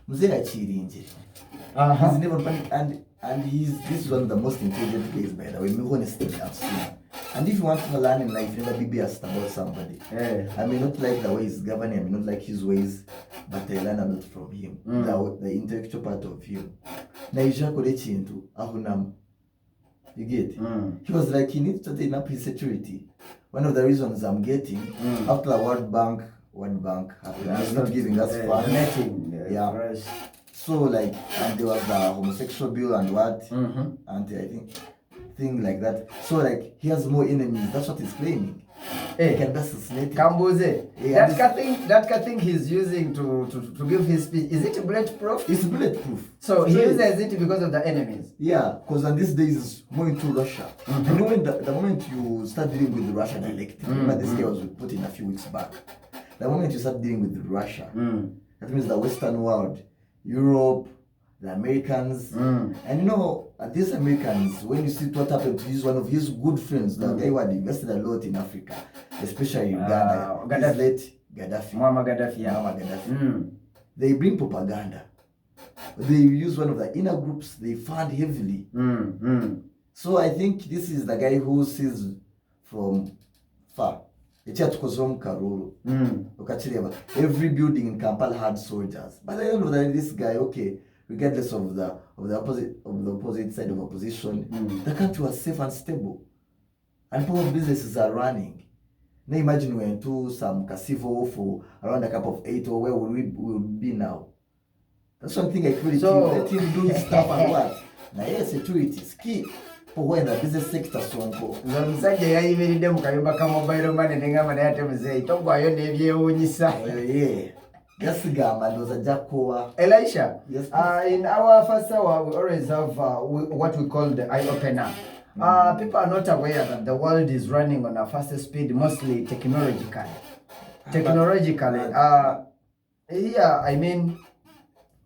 Mzee achirinje. He's never panic, and this is one of the most intelligent guys, by the way. Me honestly, I've seen. And if you want to learn in life, never be biased about somebody. I may not like the way he's governing, I may not like his ways, but I learn a lot from him. The intellectual part of him. Naija kore chintu ahunam. You get? He was like, he needs to tighten up his security. One of the reasons I'm getting after the World Bank is not giving us funds. Yeah. So like, and there was the homosexual bill and what, and I think thing like that. So like, he has more enemies. That's what he's claiming. He can assassinate Kambuze. That thing he's using to give his speech, is it bulletproof? It's bulletproof. So he uses it because of the enemies. Yeah, because on these days it's more into Russia. You know, when the moment you start dealing with Russia directly, remember this guy was put in a few weeks back. The moment you start dealing with Russia, that means the Western world, Europe, the Americans, and you know, these Americans, when you see what happened to one of his good friends, the guy who had invested a lot in Africa, especially Uganda, Gaddafi. Muammar Gaddafi. They bring propaganda. They use one of the inner groups they fund heavily. So I think this is the guy who sees from far. Every building in Kampala had soldiers. But I don't know that this guy, okay, regardless of the opposite side of opposition, the country was safe and stable. And poor businesses are running. Now imagine we're into some civil for around a cup of 8, or where would we be now? That's one thing I feel. So let him do stuff and what? Now yes, security is key. For in the business sector, so Mzee yayimiride mu kayumba ka mobile money nengamba naye ate mzee togwayo n'ebyewuunyisa. Elisha, yes, in our first hour we always have what we call the eye opener. People are not aware that the world is running on a faster speed, mostly technologically. Here, I mean,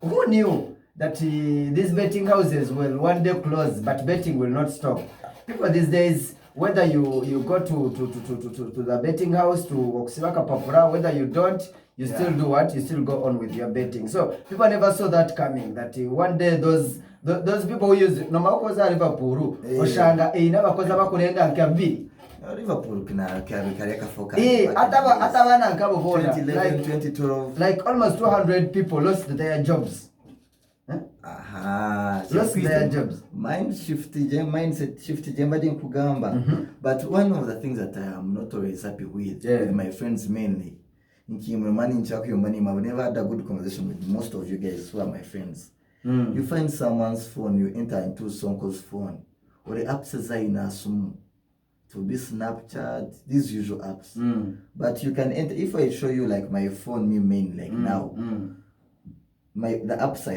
who knew that these betting houses will one day close, but betting will not stop? People these days, whether you go to the betting house, to Oksibaka Papura, whether you don't, you still do what? You still go on with your betting. So people never saw that coming, that one day those people who use no makoza Liverpool, Oshanga, never koza bakulenda nkabiri. Liverpool kareka foka. Atabana nkabo bona. 2011, 2012. Like almost 200 people lost their jobs. Lost their jobs. Mindset shift jembadi kugamba. But one of the things that I am not always happy with my friends mainly, I've never had a good conversation with most of you guys who are my friends. You find someone's phone, you enter into someone's phone, or the apps to be Snapchat, these usual apps. But you can enter, if I show you like my phone, like now, the apps I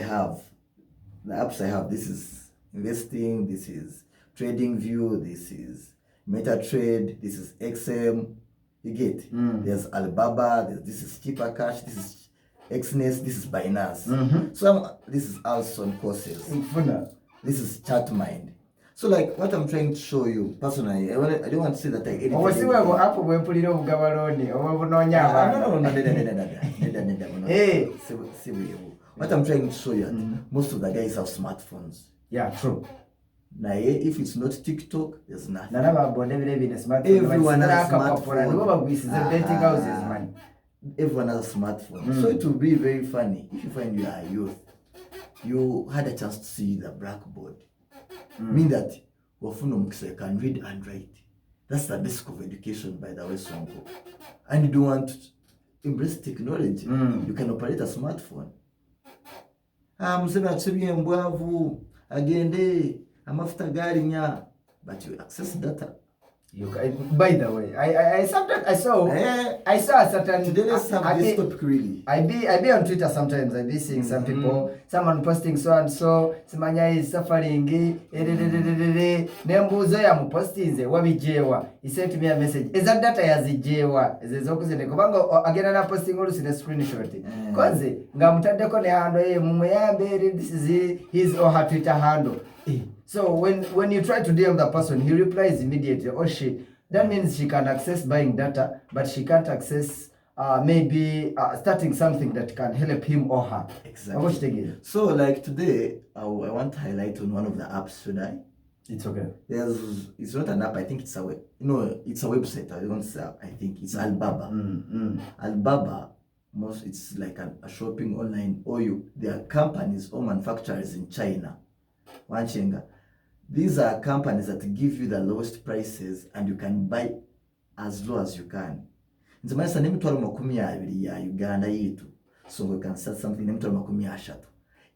have, this is investing, this is trading view, this is MetaTrade, this is XM, you get, there's Alibaba, this is Cheaper Cash, this is Xness, this is Binance. So this is also courses. This is Chartmind. So like what I'm trying to show you personally, I don't want to say that I edit. What I'm trying to show you, most of the guys have smartphones. Yeah, true. Now, if it's not TikTok, there's nothing. Everyone has a smartphone. Everyone has a smartphone. So it will be very funny if you find you are a youth, you had a chance to see the blackboard. Mean that Wafuno can read and write. That's the basic of education, by the way, Sonko. And you don't want to embrace technology. You can operate a smartphone. But you access data. By the way, I saw a certain. Today let's have this topic really. I be on Twitter sometimes. I be seeing some people, someone posting so and so. Simanya is suffering. Nembuzo ya mupostinze wabijewa. He sent me a message. Is that data yazijewa? Zezokuzende kubango agenda na posting olusi na screenshot. Konze ngamutandeko ne handle ye mumuyambe. This is his or her Twitter handle. So when you try to DM the person, he replies immediately, or she. That means she can access buying data, but she can't access maybe starting something that can help him or her. Exactly. So like today, I want to highlight on one of the apps. Should I? It's okay. It's not an app. I think it's a it's a website. I don't say. I think it's Alibaba. Alibaba. It's like a shopping online. There are companies or manufacturers in China. These are companies that give you the lowest prices and you can buy as low as you can. Nzimasa nemitwalo 20 ya Uganda yitu. So we can start something nemitwalo 30.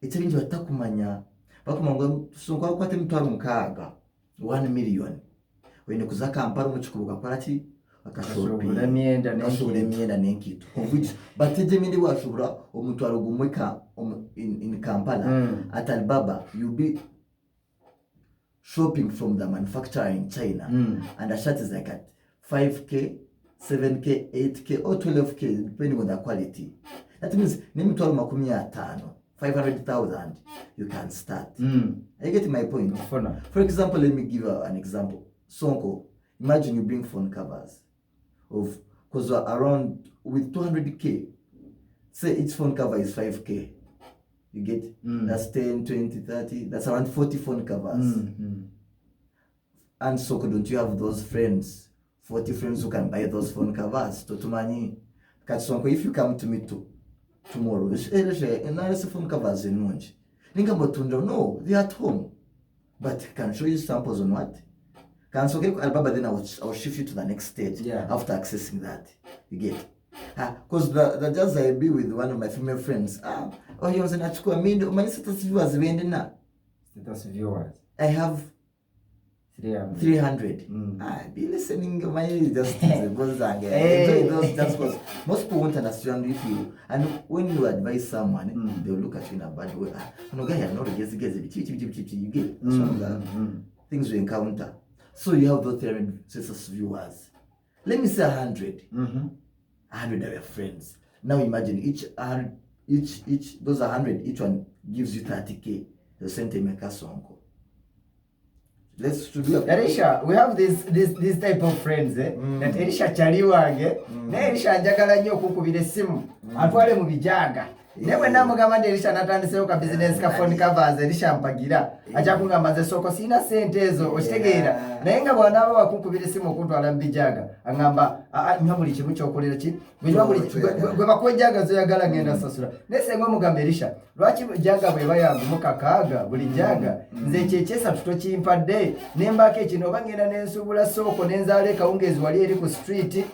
Ekibingi batakumanya. Bakumanga sonko kwate mitwalo 6. 1 million. Wene kuza Kampala mu kikubuga kwaki akashopinga emyenda n'enkitu. Of which bateje mindi washobora omutwalo gumwe in Kampala at Alibaba you be shopping from the manufacturer in China and the shirt is like at 5k, 7k, 8k or 12k depending on the quality. That means nemitwalo 50, 500,000 you can start. Are you getting my point? For example, let me give you an example. Sonko, imagine you bring phone covers of, because around with 200k, say each phone cover is 5k. You get that's 10, 20, 30, that's around 40 phone covers. And Sonko, don't you have those friends, 40 friends who can buy those phone covers? Totumani, because Sonko, if you come to me tomorrow, phone covers in Munch. No, they're at home. But I can show you samples on what? Can so Alibaba, then I'll shift you to the next stage after accessing that. You get? Because the just I be with one of my female friends. He was in a school. I mean, my status viewers Status viewers. I have 300. Be listening to my just because those most people won't understand if you, and when you advise someone, they'll look at you in a bad way. No guy, not you get some of the things we encounter. So you have those 300 status viewers. Let me say 100. 100 are your friends. Now imagine each those 100, each one gives you 30k. The same time make a song. Let's do Elisha, we have this type of friends that Elisha chaliwange na Elisha njagala nnyo okukubira essimu atwale mu bijaga newe namugamba ndi Elisha natandiseyo ka business ka phone covers Elisha mpagira acha kungamba ze soko sina sente ezo okitegeera naye nga bwana aba bakukubira essimu okuntwala mu bijaga angamba nyabuli kimu kyokolera ki gwe bakwejaga zoyagala ngenda sasula nesenga omugamba Elisha lwaki jaga bwe bayangu mukakaaga buli jaga nze kyekesa tutokimpadde nembaka ekino bangenda nensubula soko nenzaale kawungezi wali eri ku street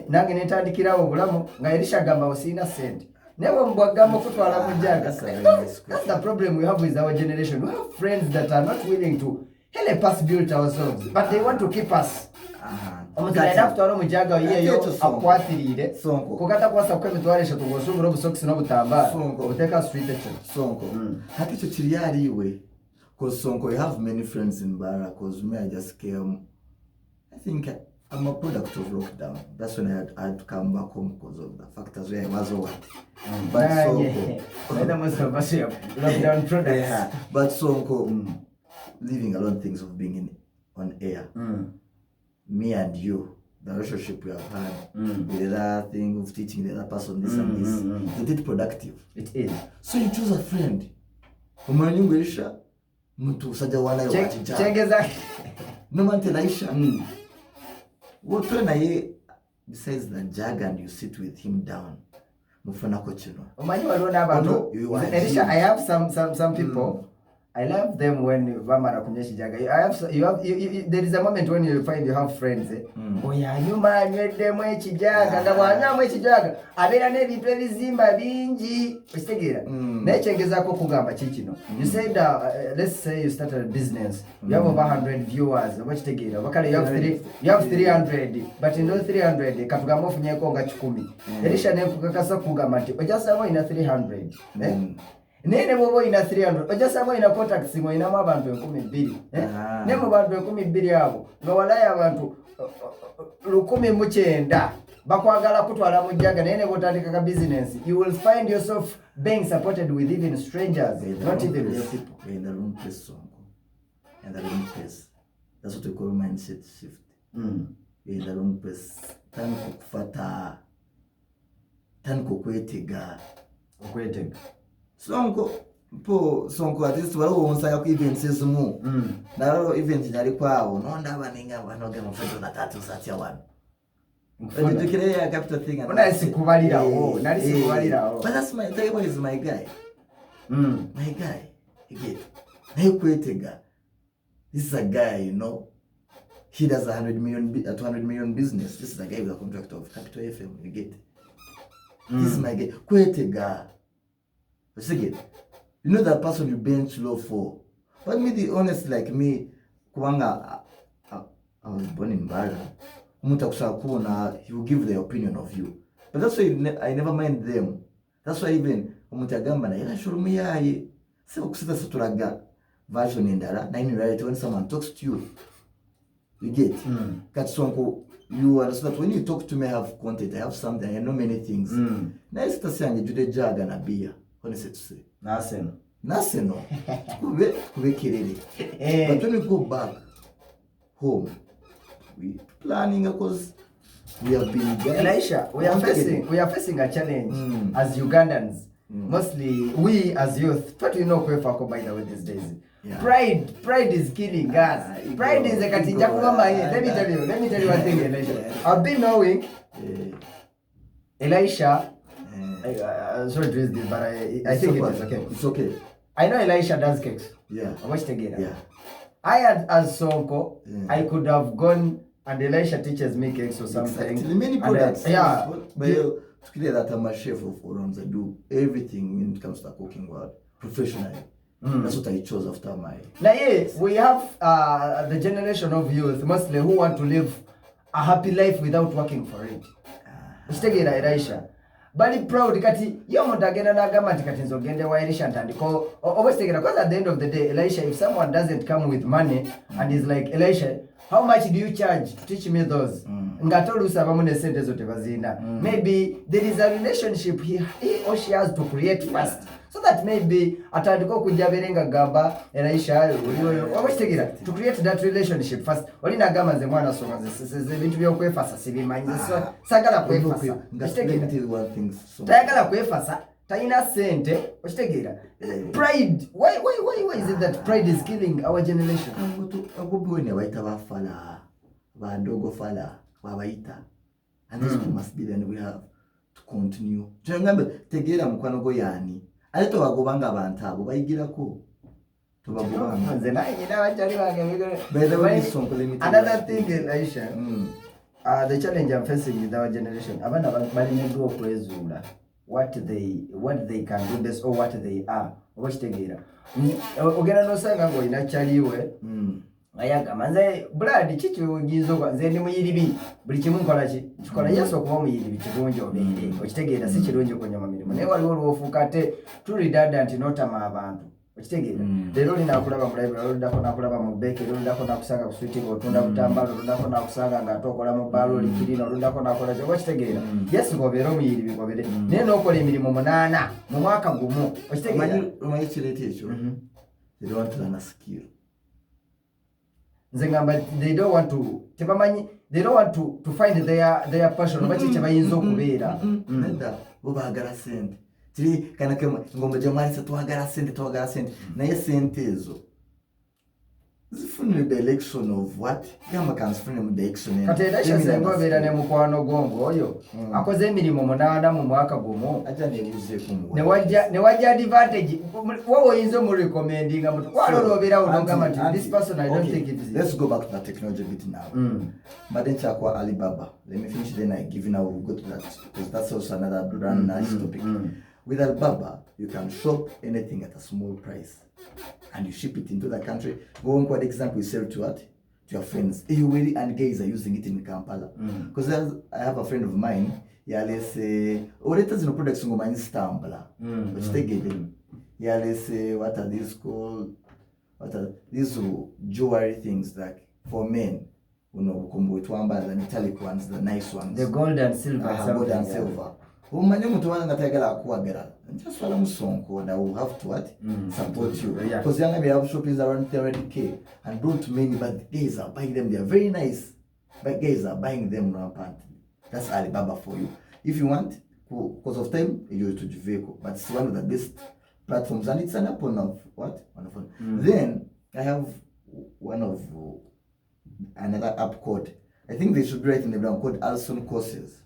nange netandikirawo obulamu nga Elisha gamba osina sente never mbwagamo kutwala mu jaga. That's the problem we have with our generation. We have friends that are not willing to help us build ourselves, but they want to keep us. Omuzaida kutwala mu jaga yeyo akwatirire kukata kwasa kwemitwalesha tugosubura obusokisi n'obutamba obuteka street Sonko hati cyo kiri yariwe cause Sonko you have many friends in Bara cause me I just came I think I'm a product of lockdown. That's when I had to come back home because of the factors where I was over. But lockdown products. But Sonko, leaving alone things of being on air. Me and you, the relationship we have had, the other thing of teaching the other person this and this, is it productive? It is. So you choose a friend. Umanyungulisha, mtu saja wala wachicha. Chengeza. No man telaisha. What when I besides the jag and you sit with him down, mufana kochino. Umanyi walona abantu. Elisha, I have some people. I love them when vama nakunyeshi jaga. There is a moment when you find you have friends. Oya nyuma nywede mwechi jaga. Ngabwana mwechi jaga. Abera nebintu ebizimba bingi. Ostegera. Nechengeza ko kugamba chichino. You said let's say you started a business. You have over 100 viewers. Ostegera. Wakale you have 300. But in those 300 katugamba ofunyeko nga 10. Elisha nekukakasa kugamba nti ojasamo ina 300. Nene bobo ina 300 ojasamo ina contacts ngo ina abantu 12 ne mu bantu 12 abo nga walaya abantu 19 bakwagala kutwala mu jaga nene botandika ka business you will find yourself being supported with even strangers not even people in the wrong place and the wrong place. That's what we call mindset shift. In the wrong place tangu kufata tandika okwetega sonko at least waliwo wonsaya ku events ezimu nalo event nyalikwawo nondaba ninga banoga mufeto na tatu satya wano ejukire ya capital thing and nali sikubalirawo but that's my table is my guy my guy you get naye kwetega this is a guy, you know, he does a 200 million business. This is a guy with a contract of Capital FM, you get. This is my guy. Kwetega. You know that person you bench low for. But me, the honest like me, Kuanga, I was born in Bara. He will give the opinion of you. But that's why I never mind them. That's why even Umutagamba na ila shurumia sema kusita suturaga version indara na in reality when someone talks to you get katsonko you understand that when you talk to me I have content, I have something, I know many things. Na isita siyange jude jaga na bia honestly to say naseno kube kirere. But when we go back home we planning because we have been Elisha, we are facing a challenge as Ugandans. Mostly we as youth, but you know Kwefako by the way these days. Yeah. Pride is killing us. Pride is a katinja kumama. Let me tell you one thing, Elisha. I've been knowing Elisha. Sorry to use this, but I think it is okay. It's okay. I know Elisha does cakes. Yeah. I watched again. Yeah. I had as Sonko, I could have gone and Elisha teaches me cakes or something. Exactly. Many products. Yeah. But to clear that I'm a chef of Orons. I do everything when it comes to the cooking world professionally. That's what I chose after my. Now, yes, we have the generation of youth mostly who want to live a happy life without working for it. Usitegera Elisha. Bali proud kati yo mutagenda nagamba nti kati nzogende wa Elisha ntandiko always take it because at the end of the day Elisha, if someone doesn't come with money and is like Elisha, how much do you charge to teach me those? Ngatolusa bamune sente zote bazina. Maybe there is a relationship he or she has to create first. So that maybe atandiko kujaberenga gamba Elisha always take it to create that relationship first. Olina gamba nze mwana songa ze bintu byokwefasa sibimanyi so sagala kwefasa. Tayagala kwefasa taina sente okitegera. Pride, why is it that pride is killing our generation? Agobone baita bafala bandogo fala babaita, and this must be then we have to continue. Ngambe tegera mukwano go yani alito bagobanga abantu abo bayigirako tubagobanga nze naye nyina bachali bange. Another thing, Elisha, the challenge I'm facing with our generation, abana balinyedwa okwezula what they can do best or what they are. Okitegera ogera nosanga ngo ina chaliwe ayaga manze brad chicho gizo kwa nze ndi muyiribi buli kimu nkola kikola yeso kuba muyiribi kirungi obeere okitegera si kirungi kunyama mirimu naye waliwo olwofukate tuli redundant notama abantu okitegera lero linakulaba mu library oludako nakulaba mu beke oludako nakusanga ku sweeting otunda butambalo oludako nakusanga nga tokola mu balo likirino oludako nakola kyo okitegera yesu gobeera omuyiribi gobere naye nokola emirimu 8 mu mwaka gumu okitegera omanyi kirete ekyo they don't want to learn a skill. They don't want to find their passion bachiche bayinza okubeera nenda bobagala sente tiri kana kema ngombe jamani se twagala sente naye sente ezo zifunire the election of what gamba kan zifunire mu the election kati Elisha sengo beera ne mukwano gongo oyo akoze emirimu 8 mu mwaka gumu aja nebuze kumu ne wajja advantage wowe yinzo mu recommending amutu kwalolobera unongama this person I don't think it is. Let's go back to the technology bit now. Maden chakwa Alibaba, let me finish then I give you now we'll go to that because that's also another brand nice topic. With Alibaba you can shop anything at a small price and you ship it into the country. Go on, for example, you sell to what? To your friends. And guys are using it in Kampala. Because I have a friend of mine, yeah, let's say, or it is no products in my Stambla, which they get them. Yeah, let's say, what are these called? What are these jewelry things like for men? You know, the metallic ones, the nice ones. The gold and silver. Gold and silver. Umanye muntu wanga tagala akuagera just follow musonko that will have to what support you because young we have shopping around 30k and don't many but guys are buying them. They are very nice but guys are buying them rampant. That's Alibaba for you. If you want because of time you to Jiveco, but it's one of the best platforms, and it's an app on what? On a phone. Then I have one of another app called, I think they should be writing the brand, called Alson Courses.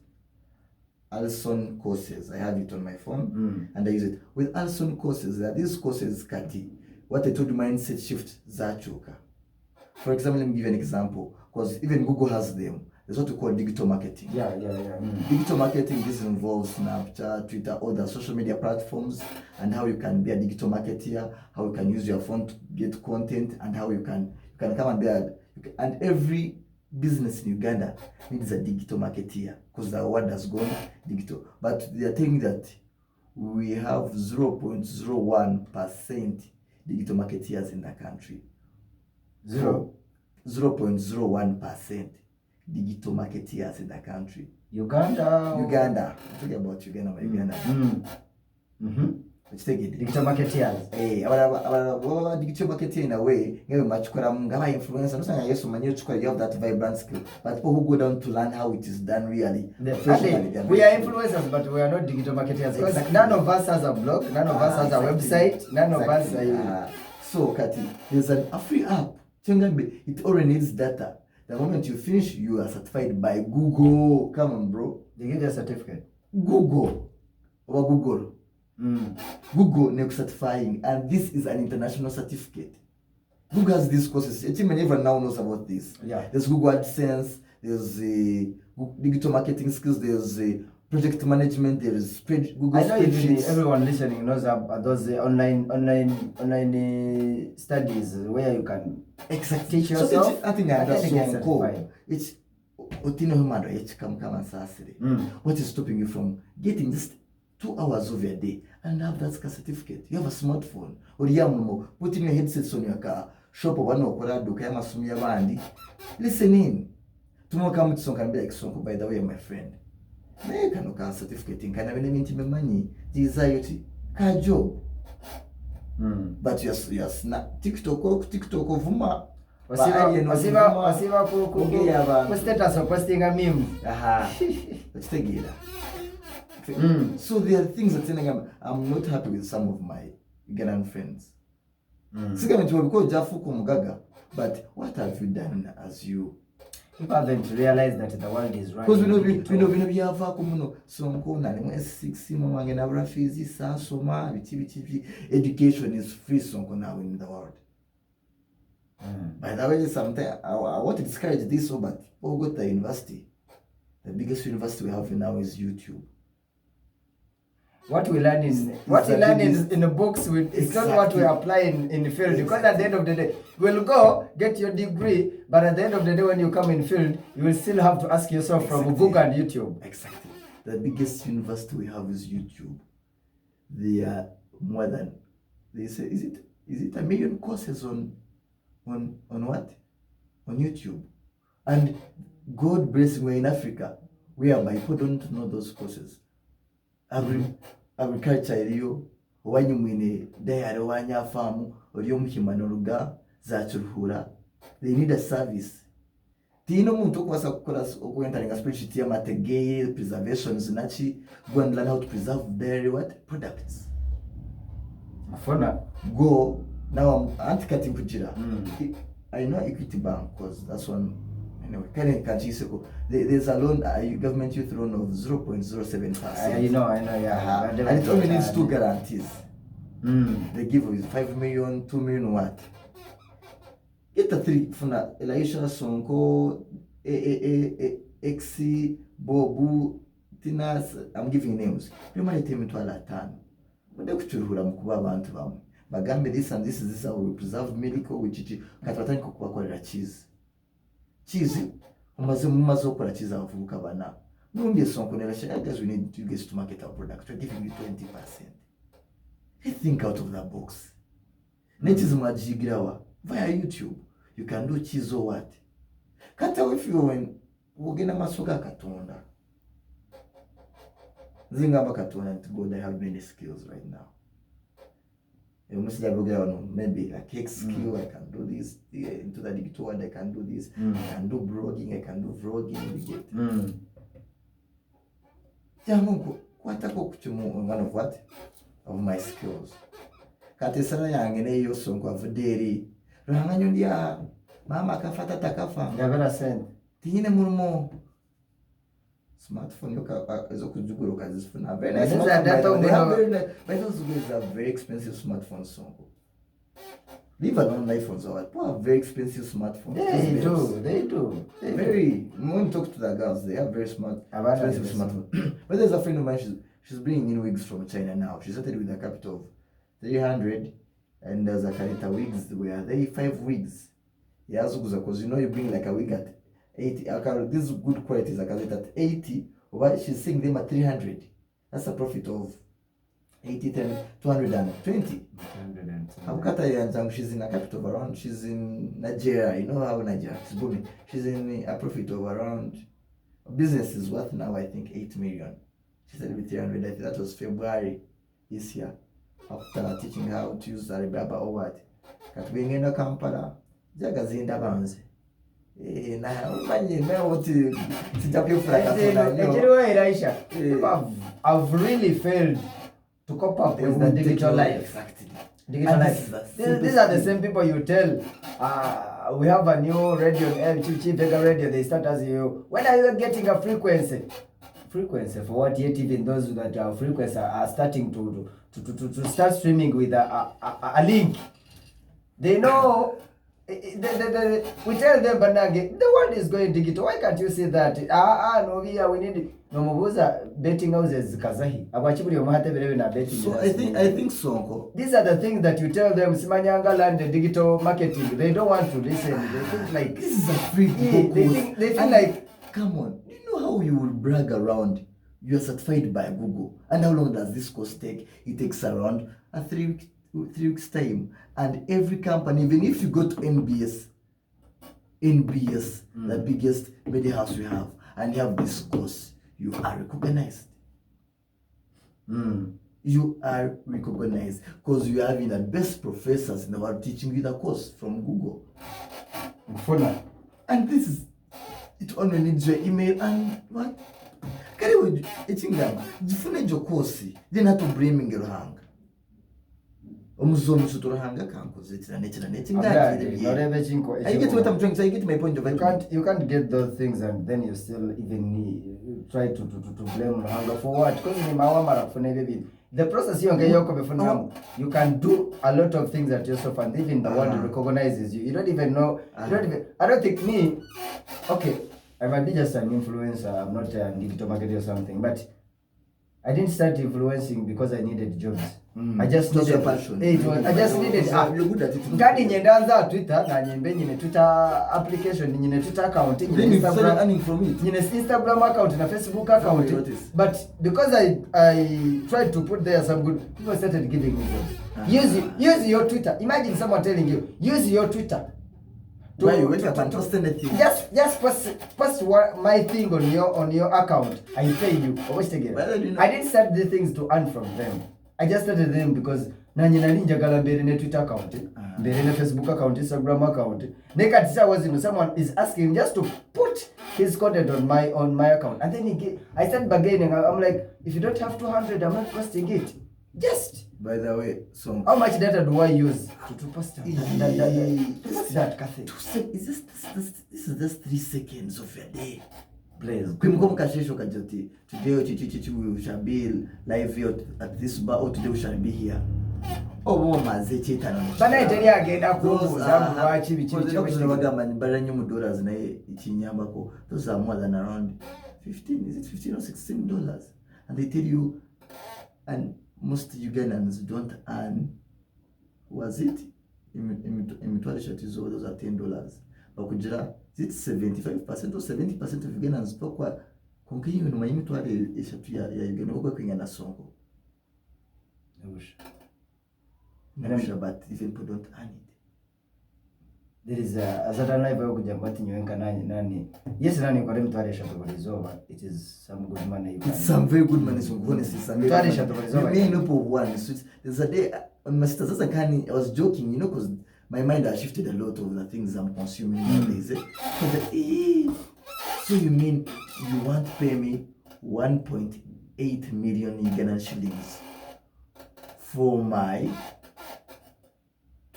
Alson Courses. I have it on my phone and I use it. With Alson Courses, there are these courses, Kati, what I told you, mindset shift zachuka. For example, let me give you an example, because even Google has them. There's what we call digital marketing. Digital marketing, this involves Snapchat, Twitter, all the social media platforms, and how you can be a digital marketer, how you can use your phone to get content, and how you can come and be and every business in Uganda needs a digital marketer, because the world has gone digital. But they are telling that we have 0.01% digital marketeers in the country. 0.01% digital marketeers in the country. Uganda. I'm talking about Uganda, my Uganda. Let's take it. Digital marketeers. Our digital marketing in a way, you much influence. I'm saying yes, man, you have that vibrant skill. But people who go down to learn how it is done really. We are influencers, but we are not digital marketers. Exactly. None of us has a blog, none of us has a website, none of us are. So, Kati, there's a free app. It already needs data. The moment you finish, you are certified by Google. Come on, bro. They give you a certificate. Google. Google next certifying, and this is an international certificate. Google has these courses. Everyone now knows about this. There's Google AdSense, there's digital marketing skills, there's project management, there's Google Spreadsheets. Everyone listening knows about those online studies where you can teach yourself. So I think that's cool. It's what is stopping you from getting just 2 hours of your day and have that certificate? You have a smartphone, or putting your headsets on your car, shop one or listen in. Tomorrow come to song can be like song, by the way, my friend. I can certificate in kind of an money, desire job. But yes, not TikTok of Vuma. Status of posting a meme. Let's take it. So there are things that I'm not happy with some of my Ugandan friends. But what have you done as you? People haven't realized that the world is right. Because we know education is free now in the world. By the way, sometimes I want to discourage this, but people go to the university. The biggest university we have now is YouTube. What we learn in the books, it's not what we apply in the field. Because at the end of the day, we'll go get your degree, but at the end of the day, when you come in field, you will still have to ask yourself from Google and YouTube. Exactly. The biggest university we have is YouTube. They are more than, they say, is it 1 million courses on what? On YouTube. And God bless, we're in Africa, whereby people don't know those courses. Agriculture iliyo wanyu mwine dayari wanya farm oliyo mukimanuruga za churuhura, they need a service. Tino muntu kwasa kukora okuentaringa spreadsheet ya mategeye preservations nachi go and learn how to preserve dairy products. Go now anti-cutting kujira. I know Equity Bank because that's one. Anyway, there's a loan, government youth loan of 0.07%. I know, yeah. And it only needs 2 guarantees. They give you 5 million, 2 million what? Get the 3 funa Elisha Sonko, Exi, Bobu, Tinas, I'm giving names. You might tell me to Alatan. But they could Mukuba Bantu. Bagambe this and this is this how we preserve milk which Katatan Coca-Cola cheese. Cheese, umaze okora cheese avuka bana. Numbi sonko nelasha, guys, we need you guys to market our product. We're giving you 20%. Hey, think out of the box. Nechiz majigrawa via YouTube. You can do cheese or what? Kata if you when wogena masoga katonda. Zingaba katonda to go, they have many skills right now. Maybe a cake skill, I can do this into the digital world, I can do this, I can do blogging, I can do vlogging, we get. kwatako kuchimu one of what of my skills kati sana yange neyo sonko avuderi ruhanganyo ndia mama kafata takafa ngavera send tine murmo smartphone yoka ezo kujugura ukazifuna very nice those guys are very expensive smartphones sonko leave alone iPhones or what very expensive smartphones they do very when you talk to the girls they have very expensive smartphones but there's a friend of mine she's bringing in wigs from China now. She started with a capital of 300 and there's a Kalita wigs where they 5 wigs. Yeah, because you know you bring like a wig at 80. This good quality is a Kalita at 80, but she's selling them at 300. That's a profit of 80, 10, 220. She's in a capital of around, she's in Nigeria. You know how Nigeria is booming. She's in a profit of around, business is worth now I think 8 million. She said with 300, I think that was February this year. After teaching her how to use Alibaba or what. Katwingena Kampala, Jagazinda Banze. I've really failed to cope up with the digital life. Exactly. Digital life. These are the same people you tell. We have a new radio, Chief Vega Radio. They start as you. When are you getting a frequency? Frequency for what? Yet even those that are frequency are starting to start streaming with a link. They know. We tell them, Banage, the world is going digital. Why can't you see that? No, we need betting houses. Kazahi. So I think so. These are the things that you tell them. Simanyanga learn the digital marketing. They don't want to listen. They think like this is a free book. They feel like, come on. Do you know how you will brag around? You are certified by Google. And how long does this course take? It takes around a 3 weeks time. And every company, even if you go to NBS, the biggest media house we have, and you have this course, you are recognized. You are recognized because you are having the best professors in the world teaching you the course from Google. And this is, it only needs your email and what? Karibu echingama jifune jo course then to bring hanga omuzomu suturahanga kankozitira I get what I'm trying to say. I get my point of view. You can't get those things and then you still even try to blame Ruhanga for what? Because the process you can do a lot of things at yourself and even the world recognizes you. You don't even know. I don't think me. Okay, I might be just an influencer. I'm not a digital marketer or something, but I didn't start influencing because I needed jobs. I just needed passion. I just needed. You're good at it. Ngani nyendanza Twitter na nyembe nyine Twitter application nyine Twitter account nyine Instagram earning from it. Nyine Instagram account na Facebook account. But because I tried to put there some good, people started giving me jobs. Use your Twitter. Imagine someone telling you use your Twitter. Why you wake up and post anything? Just post my thing on your account. I pay you. I didn't start the things to earn from them. I just started them because nani njagala mbere ne Twitter account, mbere ne Facebook account, Instagram account. Nekatisa was someone is asking just to put his content on my account, and then I started bargaining. I'm like, if you don't have 200, I'm not posting it. Just. By the way, so how much data do I use to post that? This is just 3 seconds of your day. Please. Today we shall be live here at this bar, or today we shall be here. Oh, mazecheta bana eteri agenda kubuza mwachi $dollars na ichinyambako. Those are more than around 15. Is it 15 or $16? And they tell you, and most Ugandans don't earn, was it? Imitwale shatizo, those are $10. Bakujira, is it 75% or 70% of Ugandans pokwa konkinyi numa imitwale eshatu ya Uganda okwe kwingana songo. But even people don't earn it. There is a certain life where kujambati nywenka nani. Yes, nani kwa mtwale shatu over. It is some good money. It's some very good money. So honestly, some mtwale shatu over. Me no po one. So there's a day on my sister I was joking, you know, because my mind has shifted a lot of the things I'm consuming nowadays. So you mean you want to pay me 1.8 8 million Ugandan shillings for my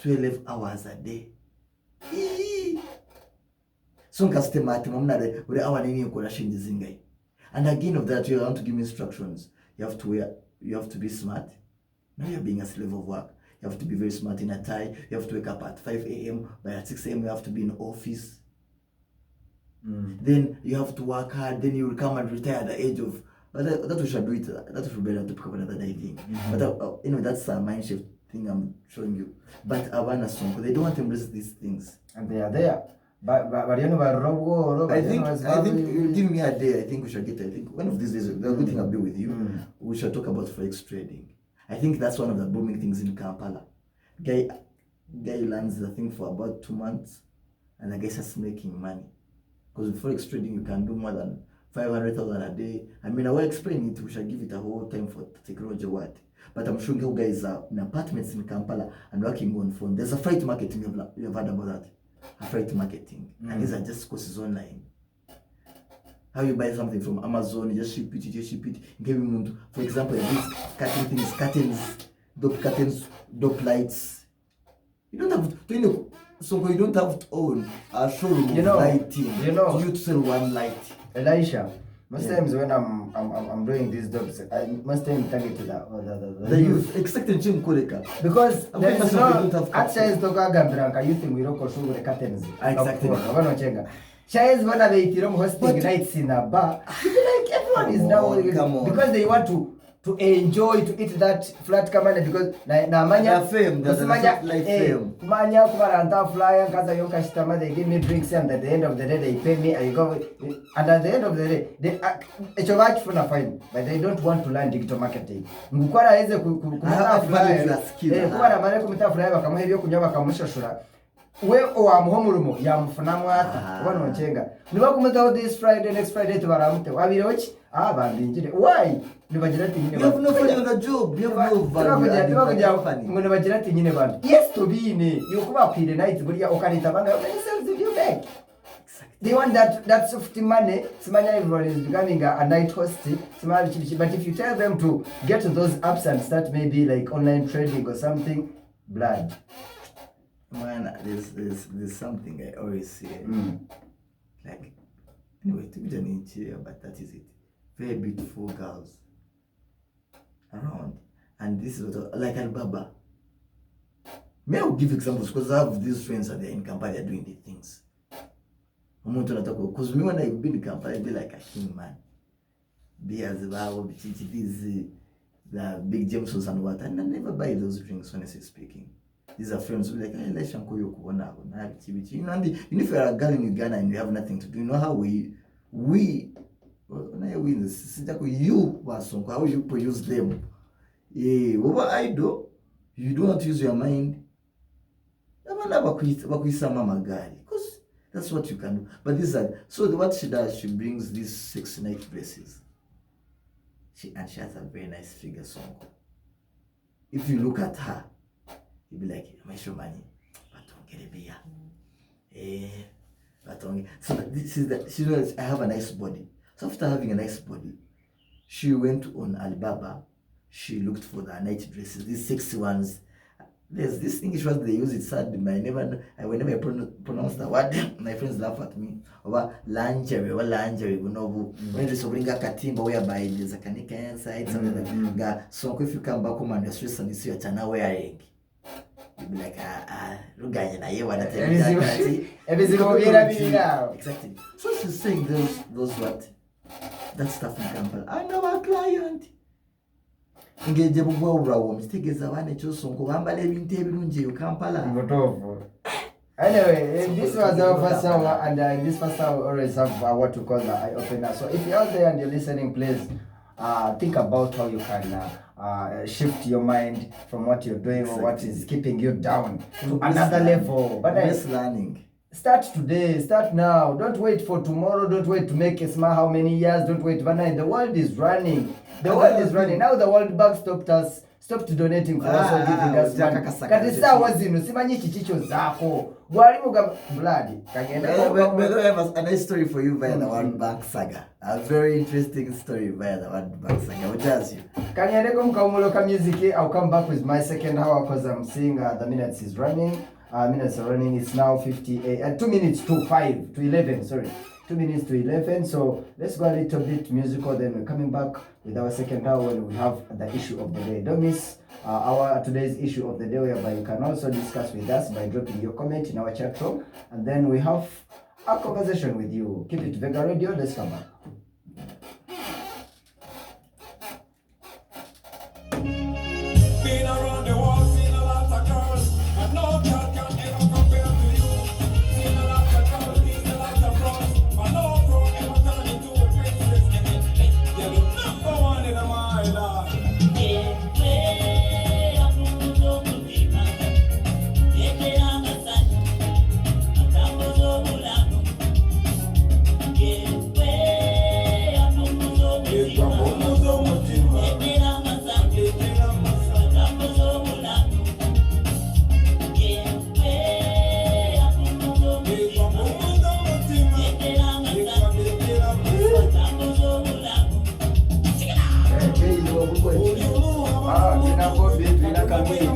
12 hours a day. So nkasitemati mumnare uri hour nini ukora shinji zingai. And again of that, you want to give me instructions. You have to be smart. Now you're being a slave of work. You have to be very smart in a tie. You have to wake up at 5 a.m. By at 6 a.m. you have to be in office. Then you have to work hard. Then you will come and retire at the age of. But that we should do it. That we should be able to pick up another day thing. But that's a mind shift thing I'm showing you. But Abana Sonko, they don't want to embrace these things. And they are there. But you know, I think you give me a day. I think we should get. I think one of these days, the good thing I'll be with you. We should talk about forex trading. I think that's one of the booming things in Kampala. Guy learns the thing for about 2 months, and the guy starts making money. Because with forex trading, you can do more than 500,000 a day. I mean, I will explain it. We shall give it a whole time for technology what. But I'm showing you guys are in apartments in Kampala and working on phone. There's a freight marketing. You have heard about that. A freight marketing. And these are just courses online. How you buy something from Amazon, you just ship it. For example, these cutting things, curtains, dope lights. You don't have to, so you don't have to own a showroom of lighting. For you to sell one light. Elisha, most times when I'm doing these jobs, I most times target the youth. Expecting Jim Kureka. Because there is no actually Toka Gambranka youth in Wiroko show the curtains. Exactly. Chairs when they hosting nights in a bar. Like everyone is now because they want to enjoy to eat that flat kamane because na manya fame doesn't like fame. Manya kumaranta fly and kaza yonka shitama, they give me drinks and at the end of the day they pay me, I go and at the end of the day they it's a watch for fine, but they don't want to learn digital marketing. Ngukwara heze kumata fly kuwara mane kumita fly bakamuha ibyo kunywa bakamushashura we owamuhomurumo yamufunamu ata ubona nchenga niba kumutaho this Friday next Friday tubaramute wabirochi bandinjire why nibagira ati nyine you have no value on the job, you have no value ngo nibagira ati nyine bantu yes to be ne yokuba kwire night buriya okanita banga yourself you back. They want that soft money. Simanya everyone is becoming a night host. But if you tell them to get to those apps and start maybe like online trading or something, blood. Man, there's something I always say. Like, anyway, to be done here, but that is it. Very beautiful girls around. And this is what, like Alibaba. May I give examples because I have these friends and they're in Kampala, they're doing these things. Because me when I've been in Kampala, I be like a king man. Be as well, the big Jamesons and what, and I never buy those drinks honestly speaking. These are friends who be like, hey, let's go you know, and if you're a girl in Uganda and you have nothing to do, you know how we you how you produce them. What I do, you do not use your mind. Because that's what you can do. But these are what she does, she brings these 6 night dresses. She has a very nice figure song. If you look at her, you'll be like, am I sure money? But don't get a beer. But don't get. So this is she knows I have a nice body. So after having a nice body, she went on Alibaba. She looked for the night dresses, these sexy ones. There's this English word they use, it's sad, whenever I pronounce the word, my friends laugh at me. Over lingerie, when they bring a katimba whereby there's a kanika inside, something like so if you come back home and you're stressed and you see your chana wearing, you'll be like, exactly. So she's saying those what? That stuff in Kampala. I know our client. Ngeje bugwa urawo mstegeza wane chosonko bambale ebintu ebirungi yo Kampala. Anyway, this was our first hour, and in this first hour we always have what we call the eye opener. So if you're out there and you're listening, please think about how you can shift your mind from what you're doing or what is keeping you down to another level. But best learning. Start today, start now. Don't wait for tomorrow. Don't wait to make a smile how many years. Don't wait overnight. The world is running. The world is running. Now the World Bank stopped donating for us or giving us money. Kati sawa zino simanyi chichicho zako. Gwali muga blood. By the way, I have a nice story for you via the One Bank Saga. A very interesting story via the One Bank Saga. I'll tell you. Kanyandeko mkaumuloka music. I'll come back with my second hour because I'm seeing the minutes is running. Minutes are running. It's now 58. 2 minutes to 5 to 11. Sorry. 2 minutes to 11. So let's go a little bit musical. Then we're coming back with our second hour when we have the issue of the day. Don't miss our today's issue of the day, whereby you can also discuss with us by dropping your comment in our chat room, and then we have a conversation with you. Keep it Vega Radio. Let's come back. Been around the world, seen a lot of girls, and no girl can ever compare to you. Seen a lot of girls, seen a lot of bros, but no pro ever turn into a princess. You're the number one in my life. Vina kamili